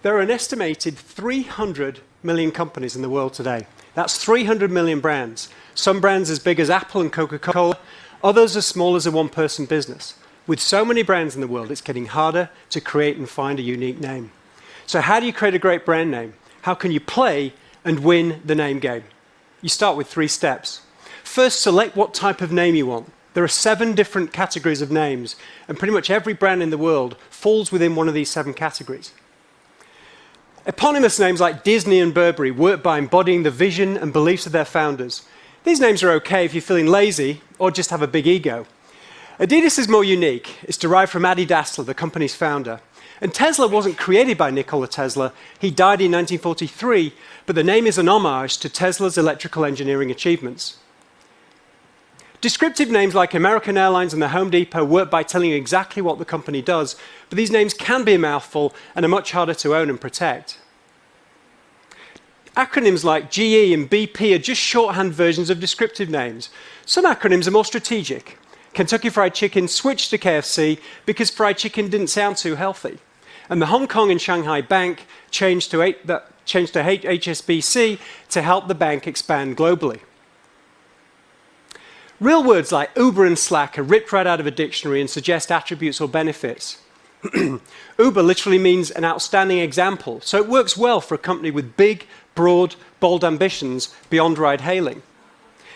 There are an estimated 300 million companies in the world today. That's 300 million brands. Some brands as big as Apple and Coca-Cola, others as small as a one-person business. With so many brands in the world, it's getting harder to create and find a unique name. So how do you create a great brand name? How can you play and win the name game? You start with 3 steps. First, select what type of name you want. There are 7 different categories of names, and pretty much every brand in the world falls within one of these 7 categories. Eponymous names like Disney and Burberry work by embodying the vision and beliefs of their founders. These names are okay if you're feeling lazy or just have a big ego. Adidas is more unique. It's derived from Adi Dassler, the company's founder. And Tesla wasn't created by Nikola Tesla. He died in 1943, but the name is an homage to Tesla's electrical engineering achievements. Descriptive names like American Airlines and the Home Depot work by telling you exactly what the company does, but these names can be a mouthful and are much harder to own and protect. Acronyms like GE and BP are just shorthand versions of descriptive names. Some acronyms are more strategic. Kentucky Fried Chicken switched to KFC because fried chicken didn't sound too healthy. And the Hong Kong and Shanghai Bank changed to HSBC to help the bank expand globally. Real words like Uber and Slack are ripped right out of a dictionary and suggest attributes or benefits. Uber literally means an outstanding example, so it works well for a company with big, broad, bold ambitions beyond ride-hailing.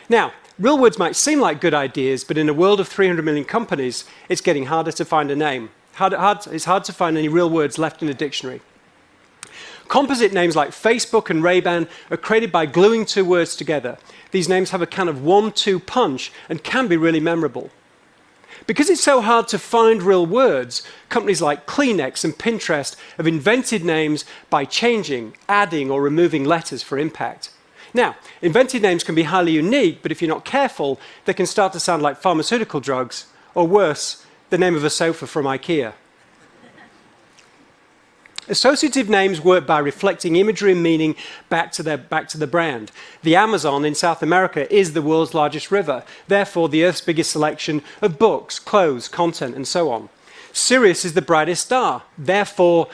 Now, real words might seem like good ideas, but in a world of 300 million companies, it's getting harder to find a name. It's hard to find any real words left in a dictionary. Composite names like Facebook and Ray-Ban are created by gluing 2 words together. These names have a kind of 1-2 punch and can be really memorable. Because it's so hard to find real words, companies like Kleenex and Pinterest have invented names by changing, adding, or removing letters for impact. Now, invented names can be highly unique, but if you're not careful, they can start to sound like pharmaceutical drugs, or worse, the name of a sofa from IKEA. Associative names work by reflecting imagery and meaning back to the brand. The Amazon in South America is the world's largest river, therefore the Earth's biggest selection of books, clothes, content, and so on. Sirius is the brightest star, therefore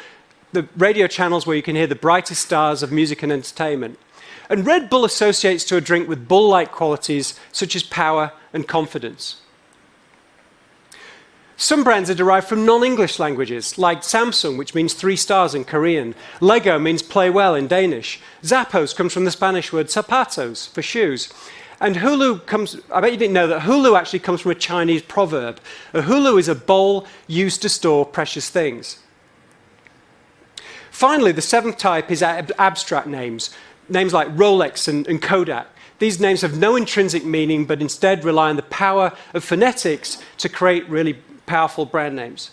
the radio channels where you can hear the brightest stars of music and entertainment. And Red Bull associates to a drink with bull-like qualities such as power and confidence. Some brands are derived from non-English languages, like Samsung, which means 3 stars in Korean. Lego means play well in Danish. Zappos comes from the Spanish word zapatos, for shoes. And Hulu comes, I bet you didn't know that Hulu actually comes from a Chinese proverb. A hulu is a bowl used to store precious things. Finally, the 7th type is abstract names. Names like Rolex and Kodak. These names have no intrinsic meaning, but instead rely on the power of phonetics to create really powerful brand names.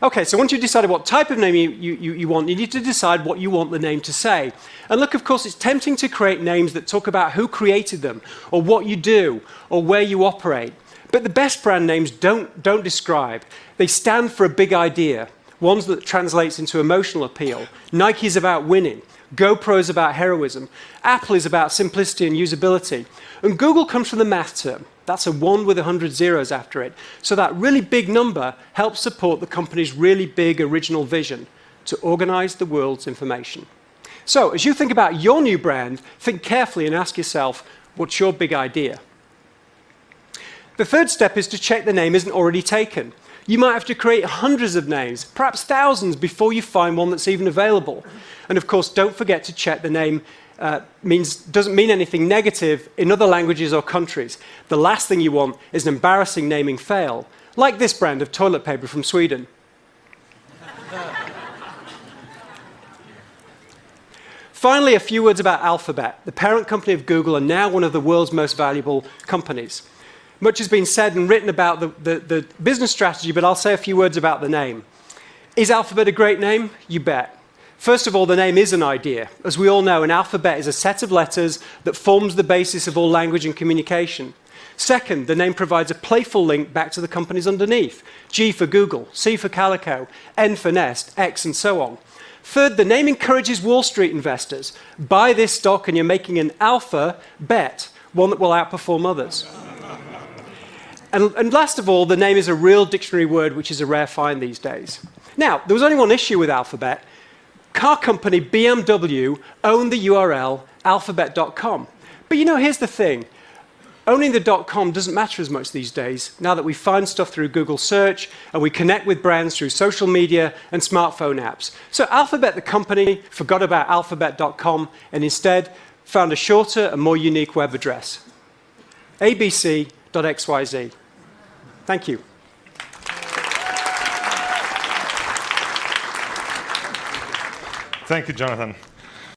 Okay, so once you've decided what type of name you want, you need to decide what you want the name to say. And look, of course, it's tempting to create names that talk about who created them, or what you do, or where you operate. But the best brand names don't describe. They stand for a big idea, ones that translates into emotional appeal. Nike is about winning. GoPro is about heroism. Apple is about simplicity and usability. And Google comes from the math term. That's a 1 with 100 zeros after it. So that really big number helps support the company's really big original vision to organize the world's information. So as you think about your new brand, think carefully and ask yourself, what's your big idea? The 3rd step is to check the name isn't already taken. You might have to create hundreds of names, perhaps thousands, before you find one that's even available. And of course, don't forget to check the name doesn't mean anything negative in other languages or countries. The last thing you want is an embarrassing naming fail, like this brand of toilet paper from Sweden. Finally, a few words about Alphabet. The parent company of Google and now one of the world's most valuable companies. Much has been said and written about the business strategy, but I'll say a few words about the name. Is Alphabet a great name? You bet. First of all, the name is an idea. As we all know, an alphabet is a set of letters that forms the basis of all language and communication. Second, the name provides a playful link back to the companies underneath. G for Google, C for Calico, N for Nest, X, and so on. Third, the name encourages Wall Street investors. Buy this stock and you're making an alpha bet, one that will outperform others. And last of all, the name is a real dictionary word, which is a rare find these days. Now, there was only one issue with Alphabet. Car company BMW owned the URL alphabet.com. But here's the thing. Owning the .com doesn't matter as much these days, now that we find stuff through Google search and we connect with brands through social media and smartphone apps. So Alphabet, the company, forgot about alphabet.com and instead found a shorter and more unique web address, abc.xyz. Thank you. Thank you, Jonathan.